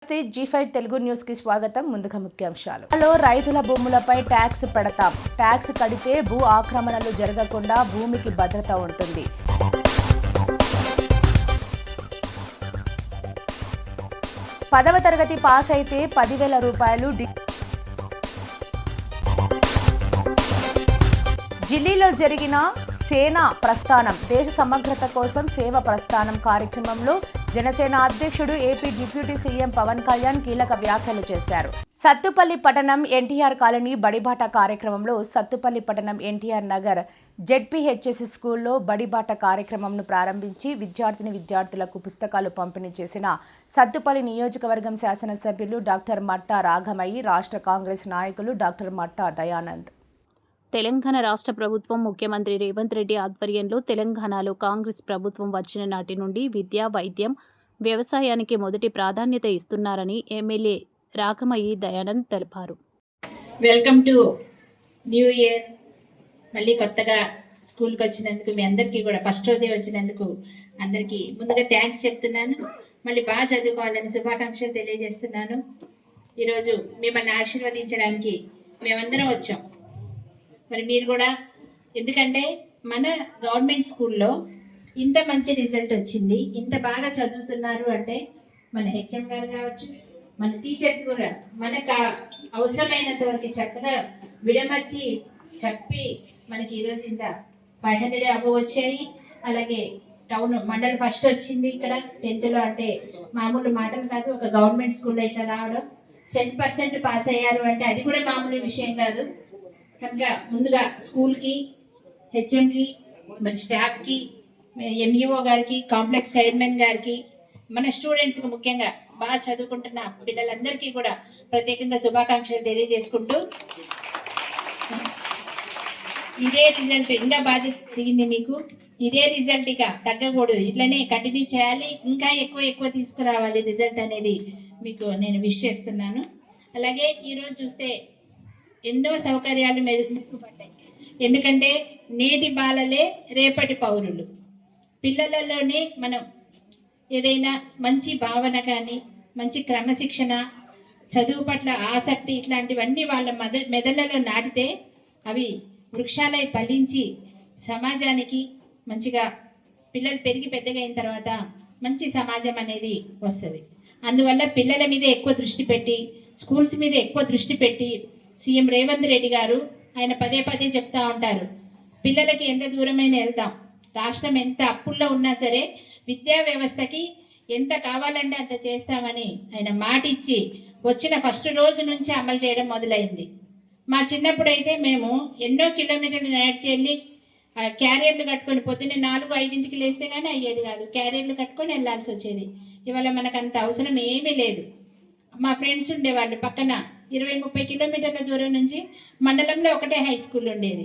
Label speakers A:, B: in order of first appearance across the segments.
A: G5 Telugu news కి స్వాగతం. ముందుగా ముఖ్యాంశాలు. రైతుల భూములపై ట్యాక్స్ పెడతాం. ట్యాక్స్ కడితే భూ ఆక్రమణలు జరగకుండా భూమికి భద్రత ఉంటుంది. పదవ తరగతి పాస్ అయితే 10,000 రూపాయలు. ఢిల్లీలో జరిగిన సేనా ప్రస్థానం దేశ సమగ్రత కోసం సేవ ప్రస్థానం కార్యక్రమంలో జనసేన అధ్యక్షుడు AP deputy CM Pawan Kalyan కీలక వ్యాఖ్యలు చేశారు. సత్తుపల్లి పట్టణం ఎన్టీఆర్ కాలనీ బడిబాట కార్యక్రమంలో సత్తుపల్లి పట్టణం ఎన్టీఆర్ నగర్ జెడ్పీహెచ్ఎస్ స్కూల్లో బడిబాట కార్యక్రమంను ప్రారంభించి విద్యార్థులకు పుస్తకాలు పంపిణీ చేసిన సత్తుపల్లి నియోజకవర్గం శాసనసభ్యులు డాక్టర్ మట్టా రాఘమయ్యి, రాష్ట్ర కాంగ్రెస్ నాయకులు డాక్టర్ మట్టా దయానంద్.
B: తెలంగాణ రాష్ట్ర ప్రభుత్వం ముఖ్యమంత్రి రేవంత్ రెడ్డి ఆధ్వర్యంలో తెలంగాణలో కాంగ్రెస్ ప్రభుత్వం వచ్చిన నాటి నుండి విద్య, వైద్యం, వ్యవసాయానికి మొదటి ప్రాధాన్యత ఇస్తున్నారని ఎమ్మెల్యే రాఘమయ్యి దయానంద్ తెలిపారు.
C: Welcome to new year. మళ్ళీ కొత్తగా స్కూల్కి వచ్చినందుకు మీ అందరికీ కూడా ఫస్ట్ రోజే వచ్చినందుకు అందరికీ ముందుగా థ్యాంక్స్ చెప్తున్నాను. మళ్ళీ బాగా చదువుకోవాలని శుభాకాంక్షలు తెలియజేస్తున్నాను. ఈరోజు మిమ్మల్ని ఆశీర్వదించడానికి మేమందరం వచ్చాం. మరి మీరు కూడా, ఎందుకంటే మన గవర్నమెంట్ స్కూల్లో ఇంత మంచి రిజల్ట్ వచ్చింది, ఇంత బాగా చదువుతున్నారు అంటే మన హెచ్ఎం గారు కావచ్చు, మన టీచర్స్ కూడా మనకు అవసరమైనంత వరకు చక్కగా విడమర్చి చెప్పి మనకి ఈరోజు ఇంత 500 అబవ్ వచ్చాయి. అలాగే టౌన్ మండల్ ఫస్ట్ వచ్చింది ఇక్కడ 10th అంటే మామూలు మాటలు కాదు. ఒక గవర్నమెంట్ స్కూల్లో ఇట్లా రావడం, 100% పాస్ అయ్యారు అంటే అది కూడా మామూలు విషయం కాదు. కనుక ముందుగా స్కూల్కి, హెచ్ఎంకి, మన స్టాఫ్కి, ఎంఈఓ గారికి, కాంప్లెక్స్ చైర్మన్ గారికి, మన స్టూడెంట్స్కి ముఖ్యంగా బాగా చదువుకుంటున్న పిల్లలందరికీ కూడా ప్రత్యేకంగా శుభాకాంక్షలు తెలియజేసుకుంటూ, ఇదే రిజల్ట్ ఇంకా బాధ్యత దిగింది మీకు. ఇదే రిజల్ట్ ఇక తగ్గకూడదు, ఇట్లనే కంటిన్యూ చేయాలి, ఇంకా ఎక్కువ తీసుకురావాలి రిజల్ట్ అనేది మీకు నేను విష్ చేస్తున్నాను. అలాగే ఈరోజు చూస్తే ఎన్నో సౌకర్యాలు మెరుగుపడ్డాయి. ఎందుకంటే నేటి బాలలే రేపటి పౌరులు. పిల్లలలోనే మనం ఏదైనా మంచి భావన కానీ, మంచి క్రమశిక్షణ, చదువు పట్ల ఆసక్తి, ఇట్లాంటివన్నీ వాళ్ళ మెదళ్ళలో నాటితే అవి వృక్షాలై ఫలించి సమాజానికి మంచిగా పిల్లలు పెరిగి పెద్దగా అయిన తర్వాత మంచి సమాజం అనేది వస్తుంది. అందువల్ల పిల్లల మీద ఎక్కువ దృష్టి పెట్టి, స్కూల్స్ మీద ఎక్కువ దృష్టి పెట్టి సీఎం రేవంత్ రెడ్డి గారు ఆయన పదే చెప్తా ఉంటారు, పిల్లలకి ఎంత దూరమైనా వెళ్దాం, రాష్ట్రం ఎంత అప్పుల్లో ఉన్నా సరే విద్యా వ్యవస్థకి ఎంత కావాలంటే అంత చేస్తామని ఆయన మాట ఇచ్చి వచ్చిన ఫస్ట్ రోజు నుంచి అమలు చేయడం మొదలైంది. మా చిన్నప్పుడైతే మేము ఎన్నో కిలోమీటర్లు నడిచి వెళ్ళి క్యారియర్లు కట్టుకొని పొద్దున్నే 4-5 లేస్తే కానీ అయ్యేది కాదు. క్యారియర్లు కట్టుకొని వెళ్ళాల్సి వచ్చేది. ఇవాళ మనకు అంత అవసరం ఏమీ లేదు. మా ఫ్రెండ్స్ ఉండేవాళ్ళు పక్కన 20-30 కిలోమీటర్ల దూరం నుంచి మండలంలో ఒకటే హై స్కూల్ ఉండేది.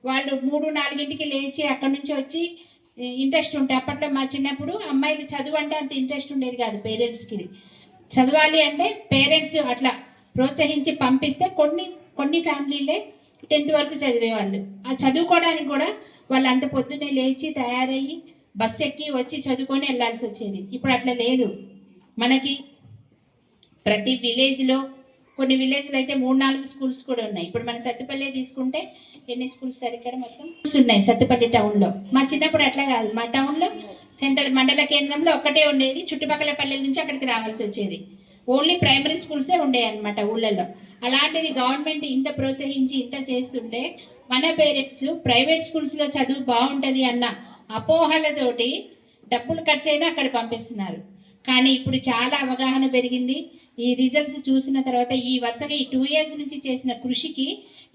C: వాళ్ళు 3-4 లేచి అక్కడి నుంచి వచ్చి ఇంట్రెస్ట్ ఉంటే, అప్పట్లో మా చిన్నప్పుడు అమ్మాయిలు చదువు అంటే అంత ఇంట్రెస్ట్ ఉండేది కాదు. పేరెంట్స్కి చదవాలి అంటే పేరెంట్స్ అట్లా ప్రోత్సహించి పంపిస్తే కొన్ని ఫ్యామిలీలే 10th వరకు చదివేవాళ్ళు. ఆ చదువుకోవడానికి కూడా వాళ్ళు అంత పొద్దున్నే లేచి తయారయ్యి బస్సు ఎక్కి వచ్చి చదువుకొని వెళ్ళాల్సి వచ్చేది. ఇప్పుడు అట్లా లేదు. మనకి ప్రతి విలేజ్లో, కొన్ని విలేజ్లో అయితే 3-4 స్కూల్స్ కూడా ఉన్నాయి. ఇప్పుడు మన సత్తుపల్లి తీసుకుంటే ఎన్ని స్కూల్స్ సార్ ఇక్కడ మొత్తం ఉన్నాయి సత్తుపల్లి టౌన్లో. మా చిన్నప్పుడు అట్లా కాదు. మా టౌన్లో సెంటర్ మండల కేంద్రంలో ఒక్కటే ఉండేది. చుట్టుపక్కల పల్లెల నుంచి అక్కడికి రావాల్సి వచ్చేది. ఓన్లీ ప్రైమరీ స్కూల్సే ఉండేవి అనమాట ఊళ్ళల్లో. అలాంటిది గవర్నమెంట్ ఇంత ప్రోత్సహించి ఇంత చేస్తుంటే మన పేరెంట్స్ ప్రైవేట్ స్కూల్స్లో చదువు బాగుంటుంది అన్న అపోహలతోటి డబ్బులు ఖర్చు అయినా అక్కడ పంపిస్తున్నారు. కానీ ఇప్పుడు చాలా అవగాహన పెరిగింది. ఈ రిజల్ట్స్ చూసిన తర్వాత ఈ వరుసగా ఈ 2 years నుంచి చేసిన కృషికి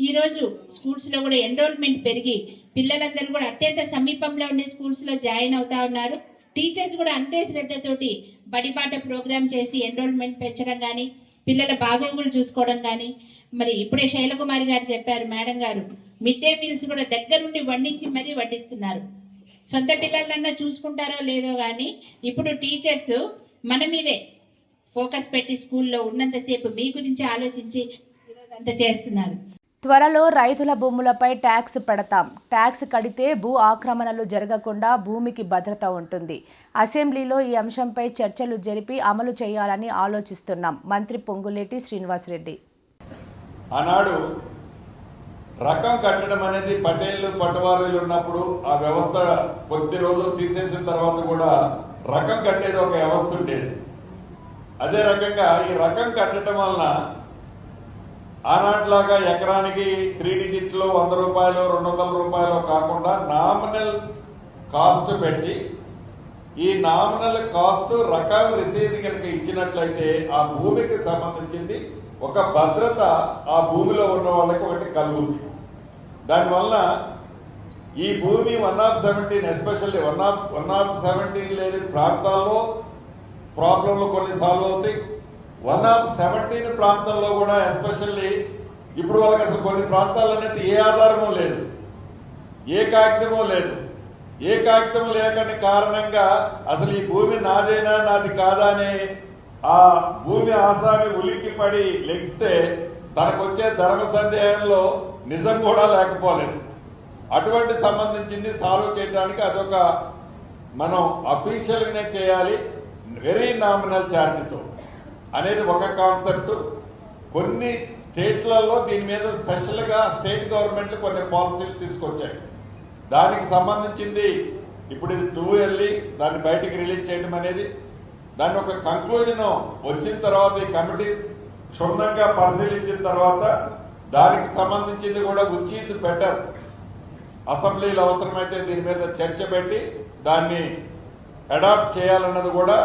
C: ఈరోజు స్కూల్స్లో కూడా ఎన్రోల్మెంట్ పెరిగి పిల్లలందరూ కూడా అత్యంత సమీపంలో ఉండే స్కూల్స్లో జాయిన్ అవుతా ఉన్నారు. టీచర్స్ కూడా అంతే శ్రద్ధతోటి బడిబాట ప్రోగ్రామ్ చేసి ఎన్రోల్మెంట్ పెంచడం కానీ, పిల్లల బాగోగులు చూసుకోవడం కానీ, మరి ఇప్పుడే శైలకుమారి గారు చెప్పారు, మేడం గారు, మిడ్ డే మీల్స్ కూడా దగ్గరుండి వండించి మరీ వడ్డిస్తున్నారు. సొంత పిల్లలన్నా చూసుకుంటారో లేదో కానీ ఇప్పుడు టీచర్స్ మన మీదే ఫోకస్ పెట్టి స్కూల్లో ఉన్నంతసేపు మీ గురించి ఆలోచించి ఈరోజు అంత చేస్తున్నారు.
A: త్వరలో రైతుల భూములపై ట్యాక్స్ పెడతాం. ట్యాక్స్ కడితే భూ ఆక్రమణలు జరగకుండా భూమికి భద్రత ఉంటుంది. అసెంబ్లీలో ఈ అంశంపై చర్చలు జరిపి అమలు చేయాలని ఆలోచిస్తున్నాం. మంత్రి పొంగులేటి శ్రీనివాసరెడ్డి.
D: ఆనాడు రకం కట్టడం అనేది పటేళ్లు పట్టువారీలు ఉన్నప్పుడు ఆ వ్యవస్థ కొద్ది రోజులు తీసేసిన తర్వాత కూడా రకం కట్టేది ఒక వ్యవస్థ ఉండేది. అదే రకంగా ఈ రకం కట్టడం వలన ఆనాటిలాగా ఎకరానికి 3 డిజిట్లో 100 రూపాయలు 200 రూపాయలు కాకుండా నామినల్ కాస్ట్ పెట్టి ఈ నామినల్ కాస్ట్ రకం రిసీట్ కనుక ఇచ్చినట్లయితే ఆ భూమికి సంబంధించింది ఒక భద్రత ఆ భూమిలో ఉన్న వాళ్ళకి ఒకటి కలుగుతుంది. దానివల్ల ఈ భూమి 1/17 ఎస్పెషల్లీ 1/17 లేని ప్రాంతాల్లో ప్రాబ్లంలు కొన్ని సాల్వ్ అవుతాయి. 1/17 ప్రాంతంలో కూడా ఎస్పెషల్లీ ఇప్పుడు వాళ్ళకి అసలు కొన్ని ప్రాంతాల్లో అనేది ఏ ఆధారము లేదు, ఏ కాగితమో లేదు. ఏ కాగితం లేకని కారణంగా అసలు ఈ భూమి నాదేనా నాది కాదా అని ఆ భూమి ఆసామి ఉలిక్కి పడి లెగిస్తే తనకొచ్చే ధర్మ సందేహంలో నిజం కూడా లేకపోలేదు. అటువంటి సంబంధించింది సాల్వ్ చేయడానికి అదొక మనం అఫీషియల్ గానే చేయాలి, వెరీ నామినల్ ఛార్జ్తో అనేది ఒక కాన్సెప్ట్. కొన్ని స్టేట్లలో దీని మీద స్పెషల్ గా స్టేట్ గవర్నమెంట్లు కొన్ని పాలసీలు తీసుకొచ్చాయి. దానికి సంబంధించింది ఇప్పుడు ఇది 2 వెళ్ళి దాన్ని బయటికి రిలీజ్ చేయడం అనేది, దాన్ని ఒక కంక్లూజన్ వచ్చిన తర్వాత ఈ కమిటీ క్షుణ్ణంగా పరిశీలించిన తర్వాత దానికి సంబంధించింది కూడా విచ్ ఈజ్ బెటర్ అసెంబ్లీలో అవసరమైతే దీని మీద చర్చ పెట్టి దాన్ని అడాప్ట్ చేయాలన్నది కూడా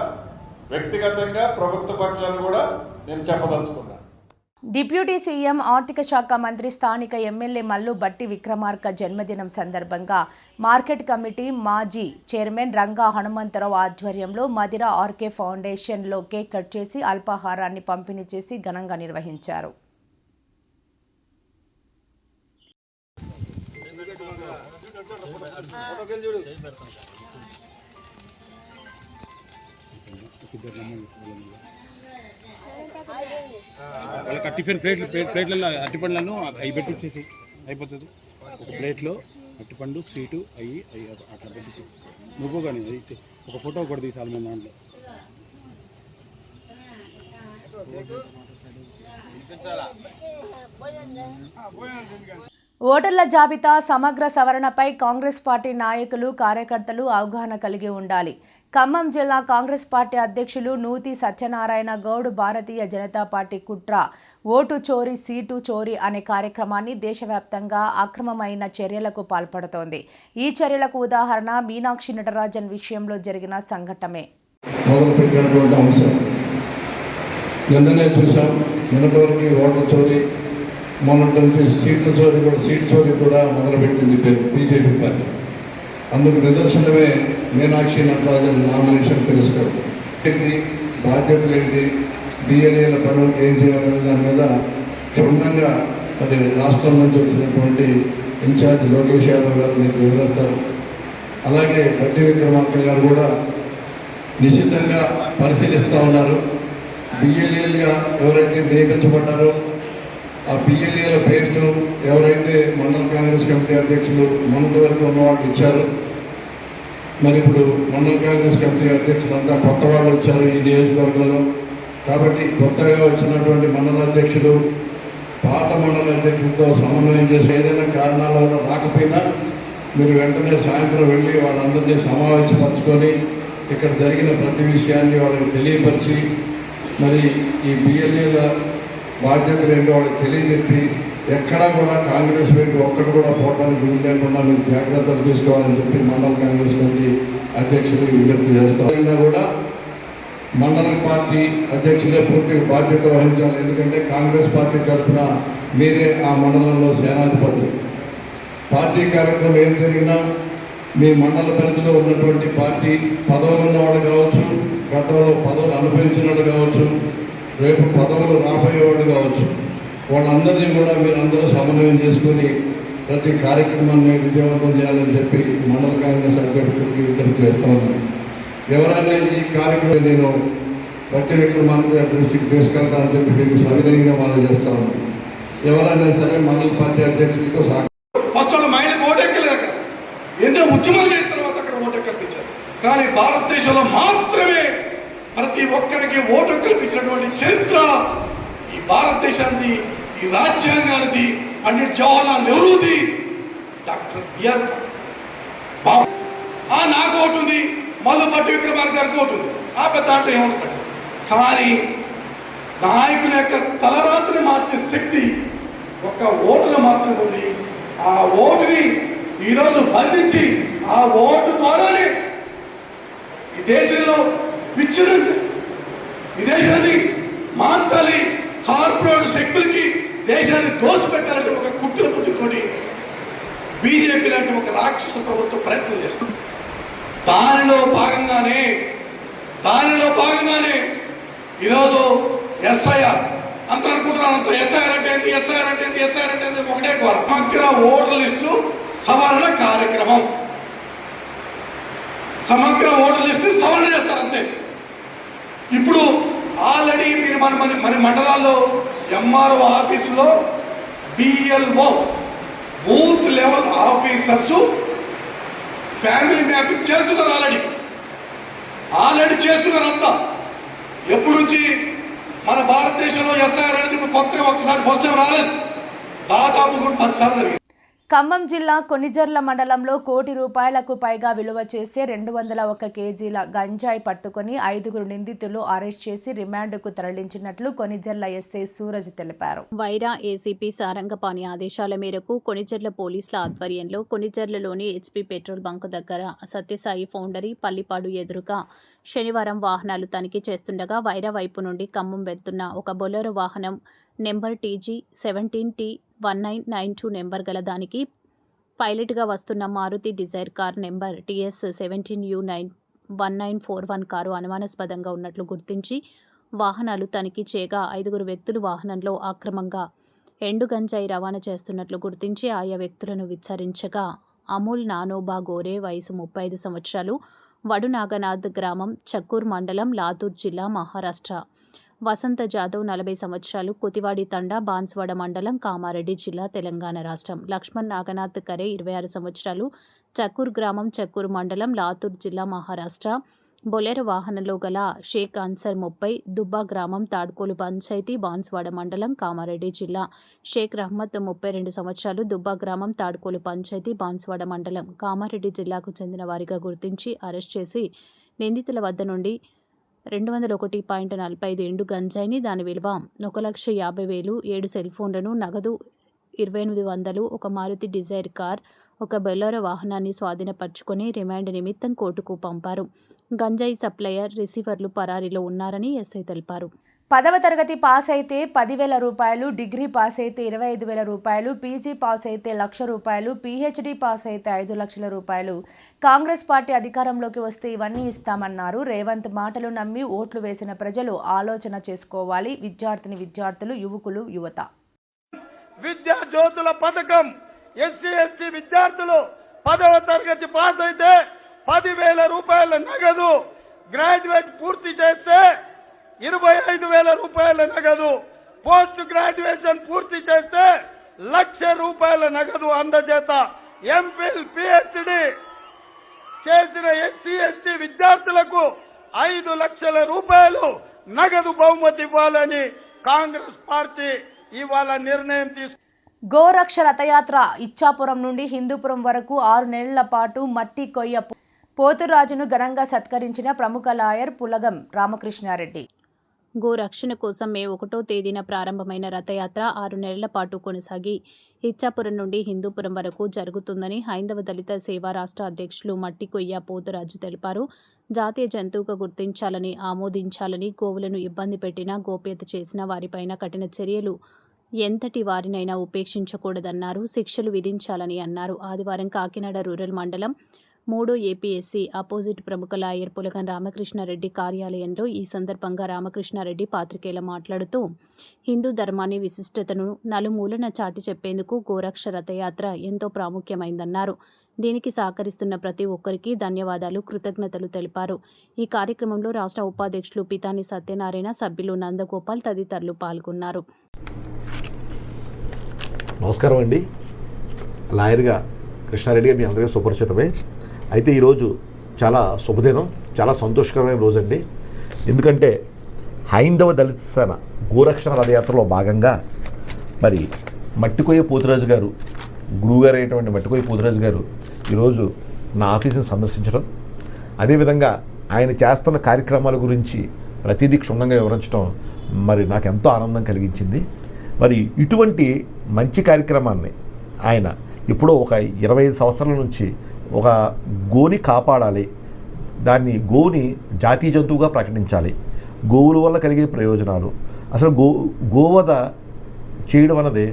D: వ్యక్తిగతంగా ప్రభుత్వ పక్షాన్ని కూడా నేను చెప్పదలుచుకున్నాను.
A: డిప్యూటీ సీఎం ఆర్థిక శాఖ మంత్రి స్థానిక ఎమ్మెల్యే మల్లు బట్టి విక్రమార్క జన్మదినం సందర్భంగా మార్కెట్ కమిటీ మాజీ చైర్మన్ రంగా హనుమంతరావు ఆధ్వర్యంలో మదిర ఆర్కే ఫౌండేషన్లో కేక్ కట్ చేసి అల్పాహారాన్ని పంపిణీ చేసి ఘనంగా నిర్వహించారు.
E: వాళ్ళకి టిఫిన్ ప్లేట్లలో అరటిపండ్లను అవి పెట్టించేసి అయిపోతుంది. ఒక ప్లేట్లో అరటిపండు స్వీటు అవి అట్లా పెట్టి నువ్వు కానీ అది ఒక ఫోటో కూడా తీసాలి మన దాంట్లో.
A: ఓటర్ల జాబితా సమగ్ర సవరణపై కాంగ్రెస్ పార్టీ నాయకులు కార్యకర్తలు అవగాహన కలిగి ఉండాలి. ఖమ్మం జిల్లా కాంగ్రెస్ పార్టీ అధ్యక్షులు నూతి సత్యనారాయణ గౌడ్ భారతీయ జనతా పార్టీ కుట్ర ఓటు చోరీ సీటు చోరీ అనే కార్యక్రమాన్ని దేశవ్యాప్తంగా అక్రమమైన చర్యలకు పాల్పడుతోంది. ఈ చర్యలకు ఉదాహరణ మీనాక్షి నటరాజన్ విషయంలో జరిగిన సంఘటనే.
F: మొన్నటి సీట్ల చోరీ కూడా సీట్ చోరీ కూడా మొదలుపెట్టింది బీజేపీ పార్టీ. అందుకు నిదర్శనమే మీనాక్షి నటరాజన్ నామినేషన్ తిరస్కారం. బాధ్యతలు ఏంటి, డిఎల్ఏల పనులు ఏం చేయాలనే దాని మీద క్షుణ్ణంగా మరి రాష్ట్రం నుంచి వచ్చినటువంటి ఇన్ఛార్జ్ లోకేష్ యాదవ్ గారు మీకు వివరిస్తారు. అలాగే బట్టి విక్రమార్క గారు కూడా నిశ్చితంగా పరిశీలిస్తూ ఉన్నారు. బిఎల్ఏలుగా ఎవరైతే నియమించబడ్డారో ఆ బిఎల్ఏల పేర్లు ఎవరైతే మండల కాంగ్రెస్ కమిటీ అధ్యక్షులు మొన్నటి వరకు ఉన్నవాళ్ళు ఇచ్చారు. మరి ఇప్పుడు మండల కాంగ్రెస్ కమిటీ అధ్యక్షులంతా కొత్త వాళ్ళు వచ్చారు ఈ నియోజకవర్గంలో. కాబట్టి కొత్తగా వచ్చినటువంటి మండల అధ్యక్షులు పాత మండల అధ్యక్షులతో సమన్వయం చేసి ఏదైనా కారణాల వల్ల రాకపోయినా మీరు వెంటనే సాయంత్రం వెళ్ళి వాళ్ళందరినీ సమావేశపరచుకొని ఇక్కడ జరిగిన ప్రతి విషయాన్ని వాళ్ళకి తెలియపరిచి మరి ఈ బిఎల్ఏల బాధ్యతలు ఏంటో వాళ్ళకి తెలియజెప్పి ఎక్కడా కూడా కాంగ్రెస్ వైపు ఒక్కటి కూడా పోవడానికి వీలు లేకుండా మీరు జాగ్రత్తలు తీసుకోవాలని చెప్పి మండల కాంగ్రెస్ కమిటీ అధ్యక్షులు విజ్ఞప్తి చేస్తారైనా కూడా మండల పార్టీ అధ్యక్షులే పూర్తిగా బాధ్యత వహించాలి. ఎందుకంటే కాంగ్రెస్ పార్టీ తరఫున మీరే ఆ మండలంలో సేనాధిపతులు. పార్టీ కార్యక్రమం ఏం జరిగినా మీ మండల పరిధిలో ఉన్నటువంటి పార్టీ పదవులు ఉన్నవాళ్ళు కావచ్చు, గతంలో పదవులు అనుభవించిన వాళ్ళు కావచ్చు, రేపు పదవులు రాబోయేవాడు కావచ్చు, వాళ్ళందరినీ కూడా మీరందరూ సమన్వయం చేసుకొని ప్రతి కార్యక్రమాన్ని విజయవంతం చేయాలని చెప్పి మండల కాంగ్రెస్ అధ్యక్షుడికి విజ్ఞప్తి చేస్తా ఉన్నాను. ఎవరైనా ఈ కార్యక్రమం నేను బట్టి విక్రమార్క దృష్టికి తీసుకెళ్తానని చెప్పి మీకు సవినయంగా మనం చేస్తా ఉన్నాను. ఎవరైనా సరే మండల పార్టీ అధ్యక్షుడితో
G: ఫస్ట్ వాళ్ళు మహిళలకు ఓటెక్కలేదు అక్కడ. ఎన్నో ఉద్యమాలు చేసిన తర్వాత అక్కడ ఓటు కల్పించారు. కానీ భారతదేశంలో మాత్రమే ప్రతి ఒక్కరికి ఓటు కల్పించినటువంటి చరిత్ర ఈ భారతదేశానికి, ఈ రాజ్యాంగానికి పండిట్ జవహర్లాల్ నెహ్రూది, డాక్టర్ బిఆర్ బాబు. నాకు ఓటు ఉంది, మల్లుపట్టి విక్రమార్క గారికి ఓటు ఉంది, ఆ పెద్ద అంటే ఏమవుతుంది. కానీ నాయకుల యొక్క తలరాత్రిని మార్చే శక్తి ఒక్క ఓటులో మాత్రమే ఉంది. ఆ ఓటుని ఈరోజు బంధించి ఆ ఓటు ద్వారానే ఈ దేశంలో విచ్ఛిన్నం, ఈ దేశాన్ని మార్చాలి, కార్పొరేట్ శక్తులకి దేశాన్ని దోచిపెట్టాలంటే ఒక కుట్ర పుట్టుకొని బీజేపీ లాంటి ఒక రాక్షస ప్రభుత్వం ప్రయత్నం చేస్తుంది. దానిలో భాగంగానే ఈరోజు ఎస్ఐఆర్ అంత అనుకుంటున్నాను. అంత ఎస్ఐఆర్ అంటే ఒకటే సమగ్ర ఓటర్ లిస్టు సవరణ కార్యక్రమం. సమగ్ర ఓటర్ లిస్టు సవరణ చేస్తారు అంతే. ఇప్పుడు ఆల్రెడీ మీరు మన మండలాల్లో ఎంఆర్ఓ ఆఫీసులో BLO booth level officers family mapping చేస్తున్నారు. ఆల్రెడీ చేస్తున్నారు అంతా. ఎప్పుడు నుంచి మన భారతదేశంలో ఎస్ఐఆర్ అనేది ఇప్పుడు కొత్తగా ఒక్కసారి ఫస్ట్ రాలేదు, దాదాపు 10 సార్లు జరిగింది.
A: ఖమ్మం జిల్లా కొనిజర్ల మండలంలో ₹1,00,00,000కు పైగా విలువ చేసే 201 కేజీల గంజాయి పట్టుకుని 5 నిందితులు అరెస్ట్ చేసి రిమాండ్కు తరలించినట్లు కొనిజర్ల ఎస్ఐ సూరజ్ తెలిపారు.
B: వైరా ఏసీపీ సారంగపాణి ఆదేశాల మేరకు కొనిజర్ల పోలీసుల ఆధ్వర్యంలో కొనిజర్లలోని హెచ్పీ పెట్రోల్ బంక్ దగ్గర సత్యసాయి ఫౌండరీ పల్లిపాడు ఎదురుగా శనివారం వాహనాలు తనిఖీ చేస్తుండగా వైరా వైపు నుండి ఖమ్మం వెళ్తున్న ఒక బొలెరో వాహనం నెంబర్ TG17T1992 నెంబర్ గల దానికి పైలట్గా వస్తున్న Maruti Dzire car number TS17U1941 car అనుమానాస్పదంగా ఉన్నట్లు గుర్తించి వాహనాలు తనిఖీ చేయగా 5 వ్యక్తులు వాహనంలో అక్రమంగా ఎండు గంజాయి రవాణా చేస్తున్నట్లు గుర్తించి ఆయా వ్యక్తులను విచారించగా అమూల్ నానోబా గోరే వయసు 35 సంవత్సరాలు, వడు నాగనాథ్ గ్రామం, చక్కూర్ మండలం, లాతూర్ జిల్లా, మహారాష్ట్ర. వసంత జాదవ్ 40 సంవత్సరాలు, కుతివాడి తండా, బాన్స్వాడ మండలం, కామారెడ్డి జిల్లా, తెలంగాణ రాష్ట్రం. లక్ష్మణ్ నాగనాథ్ కరే 26 సంవత్సరాలు, చక్కూర్ గ్రామం, చక్కూర్ మండలం, లాతూర్ జిల్లా, మహారాష్ట్ర. బొలెరో వాహనంలో గల షేక్ అన్సర్ 30, దుబ్బా గ్రామం, తాడ్కోలు పంచాయతీ, బాన్స్వాడ మండలం, కామారెడ్డి జిల్లా. షేక్ రహ్మత్ 32 సంవత్సరాలు, దుబ్బా గ్రామం, తాడ్కోలు పంచాయతీ, బాన్స్వాడ మండలం, కామారెడ్డి జిల్లాకు చెందిన వారిగా గుర్తించి అరెస్ట్ చేసి నిందితుల వద్ద నుండి 201.45 ఎండు గంజాయిని, దాని విలువ 1,50,000, 7 సెల్ ఫోన్లను, నగదు 2,800, ఒక మారుతి డిజైర్ కార్, ఒక బొలెరో వాహనాన్ని స్వాధీనపరుచుకొని రిమాండ్ నిమిత్తం కోర్టుకు పంపారు. గంజాయి సప్లయర్, రిసీవర్లు పరారీలో ఉన్నారని ఎస్ఐ తెలిపారు.
A: 10వ తరగతి పాస్ అయితే ₹10,000, డిగ్రీ పాస్ అయితే ₹25,000, పీజీ పాస్ అయితే ₹1,00,000, పీహెచ్డీ పాస్ అయితే ₹5,00,000. కాంగ్రెస్ పార్టీ అధికారంలోకి వస్తే ఇవన్నీ ఇస్తామన్నారు. రేవంత్ మాటలు నమ్మి ఓట్లు వేసిన ప్రజలు ఆలోచన చేసుకోవాలి. విద్యార్థులు, యువకులు, యువత.
H: విద్యా జ్యోతుల పథకం, ఎస్సీ ఎస్టీ విద్యార్థులు 10వ తరగతి పాస్ అయితే ₹10,000 నగదు, గ్రాడ్యుయేట్ పూర్తి చేస్తే ₹25,000 నగదు, పోస్ట్ గ్రాడ్యుయేషన్ పూర్తి చేస్తే ₹1,00,000 నగదు అందజేత. ఎంఫిల్, పిహెచ్డి చేసిన ఎస్సీ ఎస్టీ విద్యార్థులకు ₹5,00,000 నగదు బహుమతి ఇవ్వాలని కాంగ్రెస్ పార్టీ ఇవాళ నిర్ణయం తీసుకుంది.
A: గోరక్ష రథయాత్ర ఇచ్చాపురం నుండి హిందూపురం వరకు 6 నెలల పాటు మట్టి కొయ్య పోతురాజును ఘనంగా సత్కరించిన ప్రముఖ లాయర్ పులగం రామకృష్ణారెడ్డి.
B: గోరక్షణ కోసం మే 1వ తేదీన ప్రారంభమైన రథయాత్ర 6 నెలల పాటు కొనసాగి ఇచ్చాపురం నుండి హిందూపురం వరకు జరుగుతుందని హైందవ దళిత సేవా రాష్ట్ర అధ్యక్షులు మట్టి కొయ్య పోతురాజు తెలిపారు. జాతీయ జంతువుగా గుర్తించాలని, ఆమోదించాలని, గోవులను ఇబ్బంది పెట్టినా, గోప్యత చేసిన వారిపైన కఠిన చర్యలు ఎంతటి వారినైనా ఉపేక్షించకూడదన్నారు. శిక్షలు విధించాలని అన్నారు. ఆదివారం కాకినాడ రూరల్ మండలం 3 ఏపీఎస్సీ ఆపోజిట్ ప్రముఖ లాయర్ పులగం రామకృష్ణారెడ్డి కార్యాలయంలో ఈ సందర్భంగా రామకృష్ణారెడ్డి పాత్రికేయులు మాట్లాడుతూ హిందూ ధర్మాన్ని విశిష్టతను నలుమూలన చాటి చెప్పేందుకు గోరక్ష రథయాత్ర ఎంతో ప్రాముఖ్యమైందన్నారు. దీనికి సహకరిస్తున్న ప్రతి ఒక్కరికి ధన్యవాదాలు, కృతజ్ఞతలు తెలిపారు. ఈ కార్యక్రమంలో రాష్ట్ర ఉపాధ్యక్షులు పితాని సత్యనారాయణ, సభ్యులు నందగోపాల్ తదితరులు పాల్గొన్నారు.
I: నమస్కారం అండి. లాయర్గా కృష్ణారెడ్డిగా మీ అందరికీ సుపరిచితమే. అయితే ఈరోజు చాలా శుభదినం, చాలా సంతోషకరమైన రోజు అండి. ఎందుకంటే హైందవ దళిత సేన గోరక్షణ రథయాత్రలో భాగంగా మరి మట్టికోయ పోతురాజు గారు, గురువుగారు అయినటువంటి మట్టికోయ పోతురాజు గారు ఈరోజు నా ఆఫీసుని సందర్శించడం, అదేవిధంగా ఆయన చేస్తున్న కార్యక్రమాల గురించి ప్రతిదీ క్షుణ్ణంగా వివరించడం మరి నాకు ఎంతో ఆనందం కలిగించింది. మరి ఇటువంటి మంచి కార్యక్రమాన్ని ఆయన ఇప్పుడు ఒక 25 సంవత్సరాల నుంచి ఒక గోని కాపాడాలి, దాన్ని గోని జాతీయ జంతువుగా ప్రకటించాలి, గోవుల వల్ల కలిగే ప్రయోజనాలు, అసలు గోవధ చేయడం అన్నది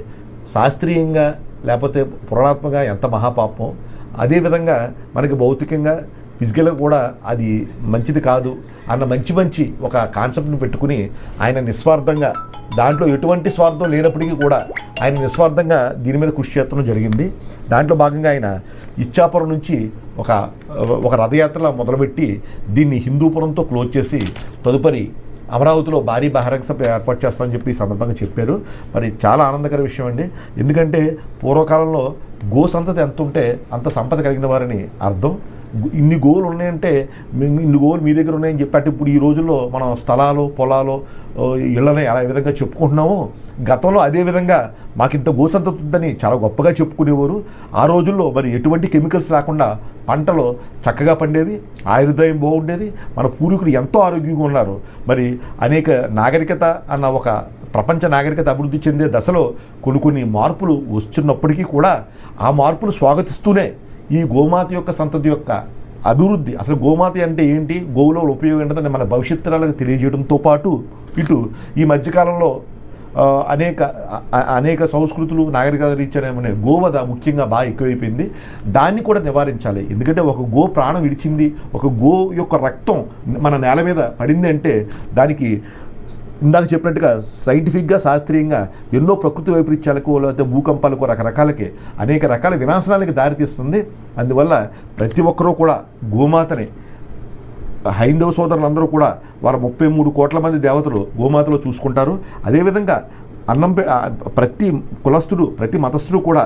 I: శాస్త్రీయంగా లేకపోతే పురాణాత్మకంగా ఎంత మహాపాపం, అదేవిధంగా మనకి భౌతికంగా ఫిజికల్గా కూడా అది మంచిది కాదు అన్న మంచి ఒక కాన్సెప్ట్ని పెట్టుకుని ఆయన నిస్వార్థంగా, దాంట్లో ఎటువంటి స్వార్థం లేనప్పటికీ కూడా ఆయన నిస్వార్థంగా దీని మీద కృషి చేయడం జరిగింది. దాంట్లో భాగంగా ఆయన ఇచ్చాపురం నుంచి ఒక రథయాత్ర మొదలుపెట్టి దీన్ని హిందూపురంతో క్లోజ్ చేసి తదుపరి అమరావతిలో భారీ బహిరంగ సభ ఏర్పాటు చేస్తామని చెప్పి ఈ సందర్భంగా చెప్పారు. మరి చాలా ఆనందకర విషయం అండి. ఎందుకంటే పూర్వకాలంలో గో సంతతి ఎంత ఉంటే అంత సంపద కలిగిన వారని అర్థం. ఇన్ని గోవులు ఉన్నాయంటే ఇన్ని గోవులు మీ దగ్గర ఉన్నాయని చెప్పి, ఇప్పుడు ఈ రోజుల్లో మనం స్థలాలు, పొలాలు, ఇళ్ళని అలా ఏ విధంగా చెప్పుకుంటున్నామో గతంలో అదేవిధంగా మాకు ఇంత గోసంతతి ఉందని చాలా గొప్పగా చెప్పుకునేవారు. ఆ రోజుల్లో మరి ఎటువంటి కెమికల్స్ లేకుండా పంటలు చక్కగా పండేవి, ఆయుర్దాయం బాగుండేది, మన పూర్వీకులు ఎంతో ఆరోగ్యంగా ఉన్నారు. మరి అనేక నాగరికత అన్న ఒక ప్రపంచ నాగరికత అభివృద్ధి చెందే దశలో కొన్ని మార్పులు వస్తున్నప్పటికీ కూడా ఆ మార్పులు స్వాగతిస్తూనే ఈ గోమాత యొక్క సంతతి యొక్క అభివృద్ధి, అసలు గోమాత అంటే ఏంటి, గోవులో ఉపయోగం ఏంటంటే మన భవిష్యత్ తరాలకు తెలియజేయడంతో పాటు ఇటు ఈ మధ్యకాలంలో అనేక సంస్కృతులు నాగరికత రీత్యానే గోవధ ముఖ్యంగా బాగా ఎక్కువైపోయింది. దాన్ని కూడా నివారించాలి. ఎందుకంటే ఒక గో ప్రాణం విడిచింది, ఒక గో యొక్క రక్తం మన నేల మీద పడింది అంటే దానికి ఇందాక చెప్పినట్టుగా సైంటిఫిక్గా, శాస్త్రీయంగా ఎన్నో ప్రకృతి వైపరీత్యాలకు, లేకపోతే భూకంపాలకు, రకరకాలకి అనేక రకాల వినాశనాలకి దారితీస్తుంది. అందువల్ల ప్రతి ఒక్కరూ కూడా గోమాతని, హైందవ సోదరులందరూ కూడా వారు 33 కోట్ల మంది దేవతలు గోమాతలో చూసుకుంటారు. అదేవిధంగా ప్రతి కులస్థుడు, ప్రతి మతస్థుడు కూడా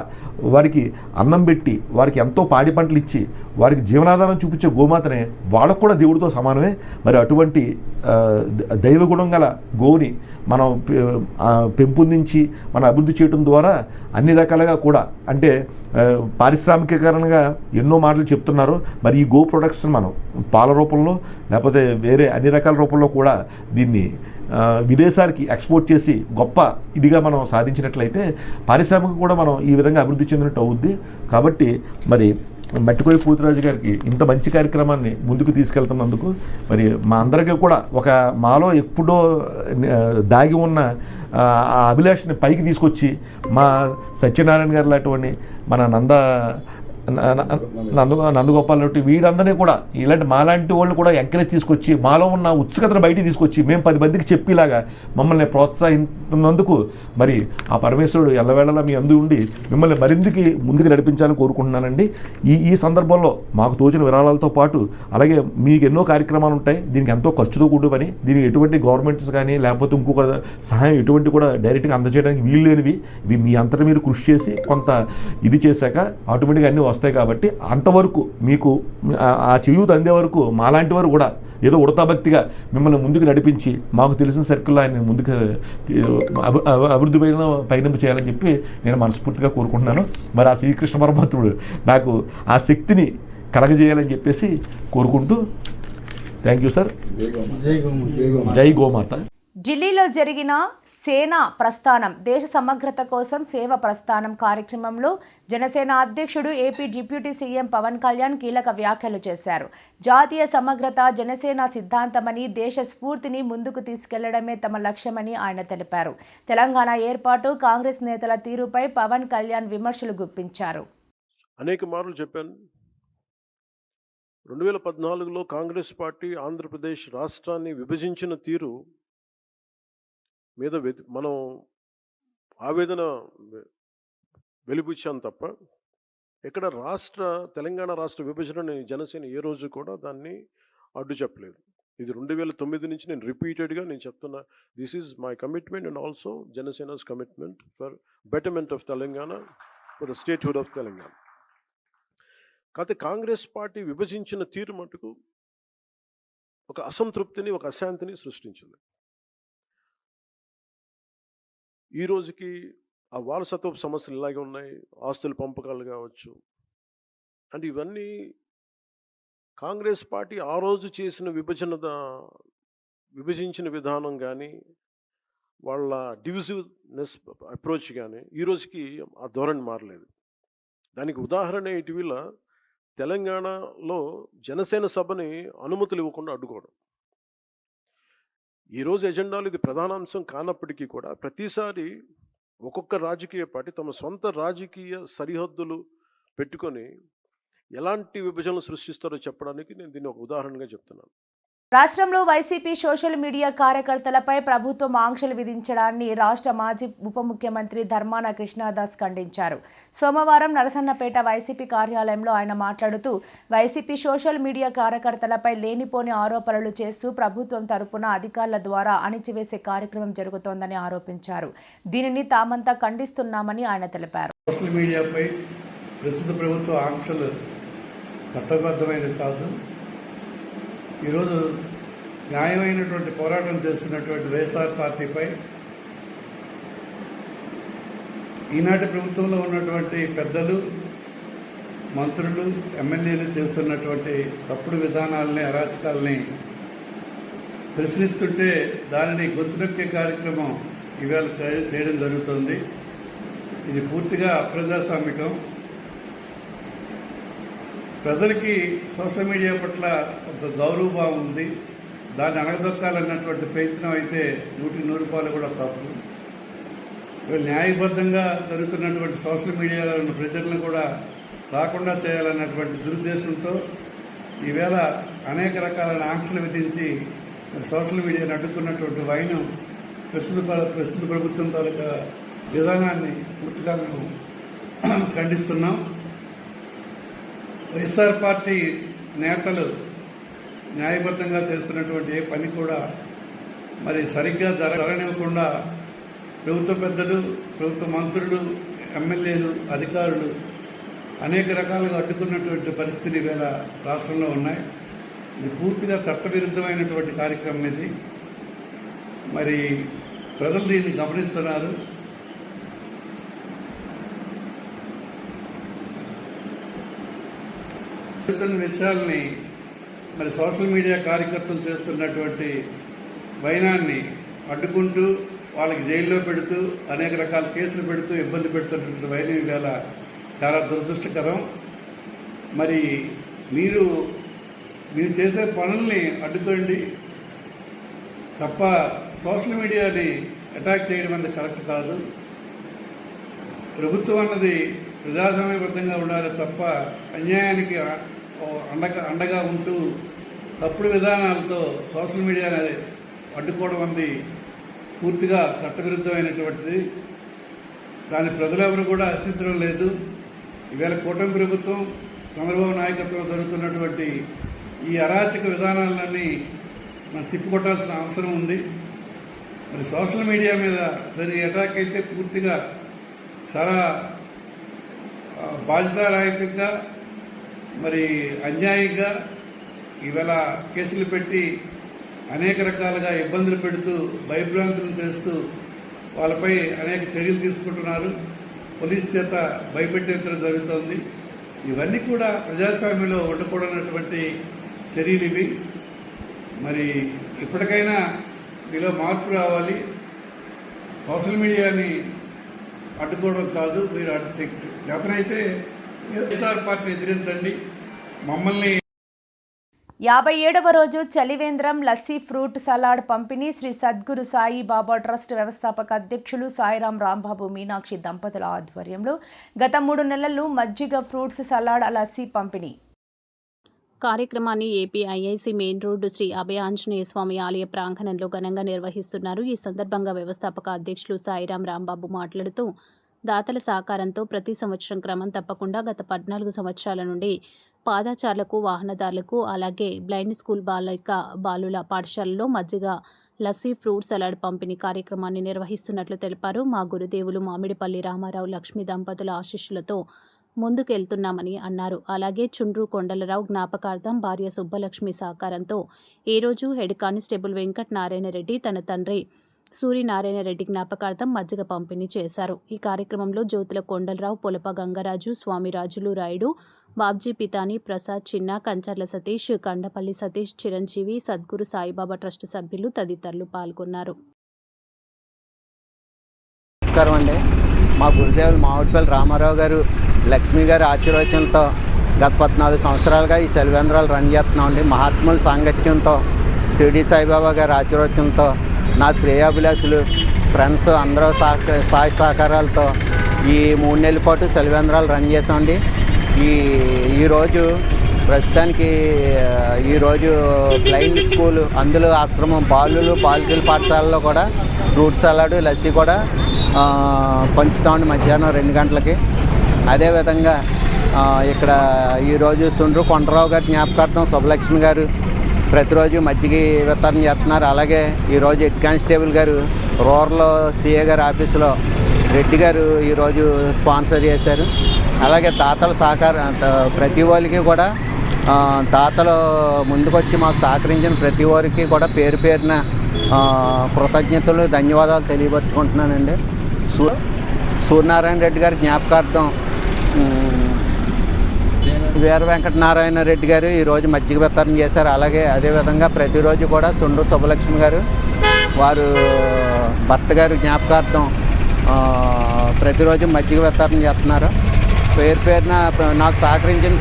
I: వారికి అన్నం పెట్టి, వారికి ఎంతో పాడి పంటలు ఇచ్చి, వారికి జీవనాధారం చూపించే గోమాతనే వాళ్ళకు కూడా దేవుడితో సమానమే. మరి అటువంటి దైవగుణం గల గోవుని మనం పెంపొందించి మనం అభివృద్ధి చేయడం ద్వారా అన్ని రకాలుగా కూడా, అంటే పారిశ్రామికీకరణగా ఎన్నో మాటలు చెప్తున్నారు. మరి ఈ గో ప్రొడక్ట్స్ మనం పాల రూపంలో లేకపోతే వేరే అన్ని రకాల రూపంలో కూడా దీన్ని విదేశాలకి ఎక్స్పోర్ట్ చేసి గొప్ప ఇదిగా మనం సాధించినట్లయితే పారిశ్రామిక కూడా మనం ఈ విధంగా అభివృద్ధి చెందినట్టు అవుద్ది. కాబట్టి మరి మట్టికోయ పోతురాజు గారికి ఇంత మంచి కార్యక్రమాన్ని ముందుకు తీసుకెళ్తున్నందుకు మరి మా అందరికీ కూడా మాలో ఎప్పుడో దాగి ఉన్న ఆ అభిలాషని పైకి తీసుకొచ్చి మా సత్యనారాయణ గారు లాంటి మన నందగోపాల్ రెడ్డి వీరందరినీ కూడా ఇలాంటి మాలాంటి వాళ్ళు కూడా ఎంకరేజ్ తీసుకొచ్చి మాలో ఉన్న ఉత్సుకతను బయటికి తీసుకొచ్చి మేము 10 మందికి చెప్పేలాగా మమ్మల్ని ప్రోత్సహిస్తున్నందుకు మరి ఆ పరమేశ్వరుడు ఎల్లవేళలా మీ అందు ఉండి మిమ్మల్ని మరిందుకి ముందుకు నడిపించాలని కోరుకుంటున్నానండి. ఈ సందర్భంలో మాకు తోచిన విరాళాలతో పాటు అలాగే మీకు ఎన్నో కార్యక్రమాలు ఉంటాయి. దీనికి ఎంతో ఖర్చుతో కూడిన పని. దీనికి ఎటువంటి గవర్నమెంట్స్ కానీ లేకపోతే ఇంకొక సహాయం ఎటువంటి కూడా డైరెక్ట్గా అందజేయడానికి వీలు లేనివి. ఇవి మీ అంతటా మీరు కృషి చేసి కొంత ఇది చేశాక ఆటోమేటిక్గా అన్నీ వస్తాయి. కాబట్టి అంతవరకు మీకు ఆ చేయూత అందే వరకు మాలాంటి వారు కూడా ఏదో ఉడతాభక్తిగా మిమ్మల్ని ముందుకు నడిపించి మాకు తెలిసిన సర్కిల్లో ఆయన ముందుకు అభివృద్ధి పైన చేయాలని చెప్పి నేను మనస్ఫూర్తిగా కోరుకుంటున్నాను. మరి ఆ శ్రీకృష్ణ పరమాత్ముడు నాకు ఆ శక్తిని కలగజేయాలని చెప్పేసి కోరుకుంటూ థ్యాంక్ యూ సార్. జై గోమాత.
A: ఢిల్లీలో జరిగిన సేనా ప్రస్థానం దేశ సమగ్రత కోసం సేవ ప్రస్థానం కార్యక్రమంలో జనసేన అధ్యక్షుడు AP deputy CM Pawan Kalyan కీలక వ్యాఖ్యలు చేశారు. జాతీయ సమగ్రత జనసేన సిద్ధాంతమని, దేశ స్ఫూర్తిని ముందుకు తీసుకెళ్లడమే తమ లక్ష్యమని ఆయన తెలిపారు. తెలంగాణ ఏర్పాటు, కాంగ్రెస్ నేతల తీరుపై పవన్ కళ్యాణ్ విమర్శలు గుప్పించారు.
J: అనేక మార్లు చెప్పాను, 2014లో కాంగ్రెస్ పార్టీ ఆంధ్రప్రదేశ్ రాష్ట్రాన్ని విభజించిన తీరు మీద మనం ఆవేదన వెలిబుచ్చాం తప్ప ఇక్కడ తెలంగాణ రాష్ట్ర విభజనని జనసేన ఏ రోజు కూడా దాన్ని అడ్డు చెప్పలేదు. ఇది 2009 నుంచి నేను రిపీటెడ్గా నేను చెప్తున్నా, this is my commitment and also Janasena's commitment for betterment of Telangana, for the statehood of Telangana. కాకపోతే కాంగ్రెస్ పార్టీ విభజించిన తీరు మటుకు ఒక అసంతృప్తిని, ఒక అశాంతిని సృష్టించింది. ఈ రోజుకి ఆ వారసత్వపు సమస్యలు ఇలాగే ఉన్నాయి, ఆస్తుల పంపకాలు కావచ్చు. అంటే ఇవన్నీ కాంగ్రెస్ పార్టీ ఆ రోజు చేసిన విభజించిన విధానం కానీ, వాళ్ళ డివిజివ్నెస్ అప్రోచ్ కానీ ఈ రోజుకి ఆ ధోరణి మారలేదు. దానికి ఉదాహరణ ఇటీవల తెలంగాణలో జనసేన సభని అనుమతులు ఇవ్వకుండా అడ్డుకోవడం. ఈరోజు ఎజెండాలో ఇది ప్రధాన అంశం కానప్పటికీ కూడా ప్రతిసారి ఒక్కొక్క రాజకీయ పార్టీ తమ సొంత రాజకీయ సరిహద్దులు పెట్టుకొని ఎలాంటి విభజనలు సృష్టిస్తారో చెప్పడానికి నేను దీన్ని ఒక ఉదాహరణగా చెప్తున్నాను.
A: రాష్ట్రంలో వైసీపీ సోషల్ మీడియా కార్యకర్తలపై ప్రభుత్వం ఆంక్షలు విధించడాన్ని రాష్ట్ర మాజీ ఉప ముఖ్యమంత్రి ధర్మాన కృష్ణదాస్ ఖండించారు. సోమవారం నరసన్నపేట వైసీపీ కార్యాలయంలో ఆయన మాట్లాడుతూ, వైసీపీ సోషల్ మీడియా కార్యకర్తలపై లేనిపోని ఆరోపణలు చేస్తూ ప్రభుత్వం తరపున అధికారుల ద్వారా అణిచివేసే కార్యక్రమం జరుగుతోందని ఆరోపించారు. దీనిని తామంతా ఖండిస్తున్నామని ఆయన తెలిపారు.
F: సోషల్ మీడియాపై ప్రస్తుత ప్రభుత్వ ఆంక్షలు చట్టబద్ధమైనది కాదు. ఈరోజు న్యాయమైనటువంటి పోరాటం చేస్తున్నటువంటి వైఎస్ఆర్ పార్టీపై ఈనాటి ప్రభుత్వంలో ఉన్నటువంటి పెద్దలు, మంత్రులు, ఎమ్మెల్యేలు చేస్తున్నటువంటి తప్పుడు విధానాలని, అరాచకాలని ప్రశ్నిస్తుంటే దానిని గొంతునొక్కే కార్యక్రమం ఇవాళ చేయడం జరుగుతుంది. ఇది పూర్తిగా అప్రజాస్వామికం. ప్రజలకి సోషల్ మీడియా పట్ల ఒక గౌరవభావం ఉంది. దాన్ని అణగదొక్కాలన్నటువంటి ప్రయత్నం అయితే 100% కూడా తప్పు. న్యాయబద్ధంగా జరుగుతున్నటువంటి సోషల్ మీడియాలో ఉన్న ప్రజలను కూడా రాకుండా చేయాలన్నటువంటి దురుద్దేశంతో ఈవేళ అనేక రకాల ఆంక్షలు విధించి సోషల్ మీడియాను అడ్డుకున్నటువంటి వైనం ప్రస్తుత ప్రభుత్వం తాలూకా విధానాన్ని పూర్తిగా మేము ఖండిస్తున్నాం. వైఎస్ఆర్ పార్టీ నేతలు న్యాయబద్ధంగా చేస్తున్నటువంటి ఏ పని కూడా మరి సరిగ్గా జరగనివ్వకుండా ప్రభుత్వ పెద్దలు, ప్రభుత్వ మంత్రులు, ఎమ్మెల్యేలు, అధికారులు అనేక రకాలుగా అడ్డుకున్నటువంటి పరిస్థితులు ఈవేళ రాష్ట్రంలో ఉన్నాయి. ఇది పూర్తిగా చట్టవిరుద్ధమైనటువంటి కార్యక్రమం ఇది. మరి ప్రజలు దీన్ని గమనిస్తున్నారు. విషయాల్ని మరి సోషల్ మీడియా కార్యకర్తలు చేస్తున్నటువంటి వైనాన్ని అడ్డుకుంటూ వాళ్ళకి జైల్లో పెడుతూ అనేక రకాల కేసులు పెడుతూ ఇబ్బంది పెడుతున్నటువంటి వైనం ఇవాళ చాలా దురదృష్టకరం. మరి మీరు చేసే పనుల్ని అడ్డుకోండి తప్ప సోషల్ మీడియాని అటాక్ చేయడం అనేది కరెక్ట్ కాదు. ప్రభుత్వం అన్నది ప్రజాస్వామ్యబద్ధంగా ఉండాలి తప్ప అన్యాయానికి అండగా ఉంటూ తప్పుడు విధానాలతో సోషల్ మీడియాని అడ్డుకోవడం అనేది పూర్తిగా చట్టవిరుద్ధమైనటువంటిది. దాని ప్రజలెవరు కూడా హర్షించడం లేదు. ఈవేళ కూటమి ప్రభుత్వం, చంద్రబాబు నాయకత్వం జరుగుతున్నటువంటి ఈ అరాచక విధానాలన్నీ మనం తిప్పికొట్టాల్సిన అవసరం ఉంది. మరి సోషల్ మీడియా మీద దాని అటాక్ అయితే పూర్తిగా చాలా బాధ్యతారహితంగా మరి అన్యాయంగా ఈవేళ కేసులు పెట్టి అనేక రకాలుగా ఇబ్బందులు పెడుతూ భయభ్రాంతులు చేస్తూ వాళ్ళపై అనేక చర్యలు తీసుకుంటున్నారు. పోలీస్ చేత భయపెట్టేంతరం జరుగుతోంది. ఇవన్నీ కూడా ప్రజాస్వామ్యంలో ఉండకూడనటువంటి చర్యలు ఇవి. మరి ఇప్పటికైనా మీలో మార్పు రావాలి. సోషల్ మీడియాని అడ్డుకోవడం కాదు, మీరు చేతనైతే వైఎస్ఆర్ పార్టీని ఎదిరించండి. మమ్మల్ని
A: 57వ రోజు చలివేంద్రం లస్సీ ఫ్రూట్ సలాడ్ పంపిణీ శ్రీ సద్గురు సాయి బాబా ట్రస్ట్ వ్యవస్థాపక అధ్యక్షులు సాయిరాం రాంబాబు మీనాక్షి దంపతుల ఆధ్వర్యంలో గత 3 నెలలు మజ్జిగ ఫ్రూట్స్ సలాడ్ లస్సీ పంపిణీ
B: కార్యక్రమాన్ని AP IIC main road Shri Abhaya Anjaneya Swamy ఆలయ ప్రాంగణంలో ఘనంగా నిర్వహిస్తున్నారు. ఈ సందర్భంగా వ్యవస్థాపక అధ్యక్షులు సాయిరాం రాంబాబు మాట్లాడుతూ దాతల సహకారంతో ప్రతి సంవత్సరం క్రమం తప్పకుండా గత 14 సంవత్సరాల నుండి పాదచారులకు, వాహనదారులకు, అలాగే బ్లైండ్ స్కూల్ బాలుల పాఠశాలలో మజ్జిగ, లస్సీ, ఫ్రూట్ సలాడ్ పంపిణీ కార్యక్రమాన్ని నిర్వహిస్తున్నట్లు తెలిపారు. మా గురుదేవులు మామిడిపల్లి రామారావు లక్ష్మి దంపతుల ఆశీస్సులతో ముందుకెళ్తున్నామని అన్నారు. అలాగే చుండ్రు కొండలరావు జ్ఞాపకార్థం భార్య సుబ్బలక్ష్మి సహకారంతో ఈరోజు హెడ్ కానిస్టేబుల్ వెంకట నారాయణ రెడ్డి తన తండ్రి సూర్యనారాయణ రెడ్డి జ్ఞాపకార్థం మజ్జిగ పంపిణీ చేశారు. ఈ కార్యక్రమంలో జ్యోతుల కొండలరావు, పొలప గంగరాజు, స్వామిరాజులు రాయుడు, బాబ్జీ పితాని, ప్రసాద్ చిన్న, కంచర్ల సతీష్, కండపల్లి సతీష్, చిరంజీవి, సద్గురు సాయిబాబా ట్రస్ట్ సభ్యులు తదితరులు పాల్గొన్నారు.
K: నమస్కారం అండి. మా గురుదేవులు మామిడిపల్లి రామారావు గారు, లక్ష్మి గారి ఆశీర్వచనంతో గత 14 సంవత్సరాలుగా ఈ సెలవేంద్రాలు రన్ చేస్తున్నామండి. మహాత్ముల సాంగత్యంతో, షిరిడి సాయిబాబా గారి ఆశీర్వచనంతో, నా శ్రేయాభిలాషులు, ఫ్రెండ్స్ అందరూ సాయ సహకారాలతో ఈ 3 నెలల పాటు సెలవేంద్రాలు రన్ చేసామండి. ఈరోజు ప్రస్తుతానికి ఈరోజు బ్లైండ్ స్కూల్, అందులో ఆశ్రమం, బాలికల పాఠశాలలో కూడా ఫ్రూట్ సలాడ్, లస్సీ కూడా పంచుతామండి మధ్యాహ్నం 2 గంటలకి. అదేవిధంగా ఇక్కడ ఈరోజు చుండ్రు కొండరావు గారి జ్ఞాపకార్థం సుబ్బలక్ష్మి గారు ప్రతిరోజు మజ్జిగ వితరణ చేస్తున్నారు. అలాగే ఈరోజు హెడ్ కానిస్టేబుల్ గారు రూరల్ సిఏ గారి ఆఫీసులో రెడ్డి గారు ఈరోజు స్పాన్సర్ చేశారు. అలాగే దాతల సహకారం ప్రతి వాళ్ళకి కూడా దాతలు ముందుకొచ్చి మాకు సహకరించిన ప్రతి వారికి కూడా పేరు పేరున కృతజ్ఞతలు, ధన్యవాదాలు తెలియపరుచుకుంటున్నానండి. సూర్యనారాయణ రెడ్డి గారి జ్ఞాపకార్థం వీర వెంకట నారాయణ రెడ్డి గారు ఈరోజు మజ్జిగ వితరణ చేశారు. అలాగే అదేవిధంగా ప్రతిరోజు కూడా చుండ్రు సుబ్బలక్ష్మి గారు వారు భర్త గారి జ్ఞాపకార్థం ప్రతిరోజు మజ్జిగ వితరణ చేస్తున్నారు. పేరు పేరున నాకు సహకరించిన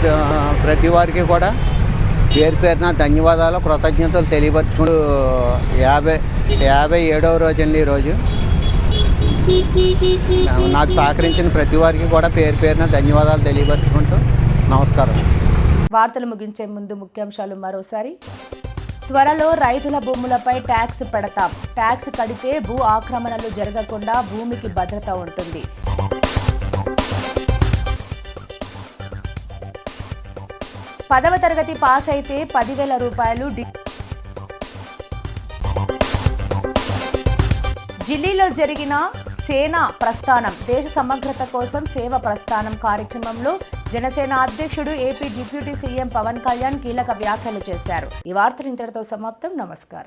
K: ప్రతి వారికి కూడా పేరు పేరున ధన్యవాదాలు, కృతజ్ఞతలు తెలియపరుచుకుంటూ 57వ రోజు అండి ఈరోజు. నాకు సహకరించిన ప్రతి వారికి కూడా పేరు పేరున ధన్యవాదాలు తెలియపరుచుకుంటూ నమస్కారం.
A: వార్తలు ముగించే ముందు ముఖ్యాంశాలు మరోసారి. త్వరలో రైతుల భూములపై ట్యాక్స్ పెడతాం. ట్యాక్స్ కడితే భూ ఆక్రమణలు జరగకుండా భూమికి భద్రత ఉంటుంది. పదవ తరగతి పాస్ అయితే 10,000 రూపాయలు. ఢిల్లీలో జరిగిన సేనా ప్రస్థానం, దేశ సమగ్రత కోసం సేవ ప్రస్థానం కార్యక్రమంలో జనసేన అధ్యక్షుడు AP deputy CM Pawan Kalyan కీలక వ్యాఖ్యలు చేశారు. ఈ వార్తలు ఇంతటితో సమాప్తం. నమస్కారం.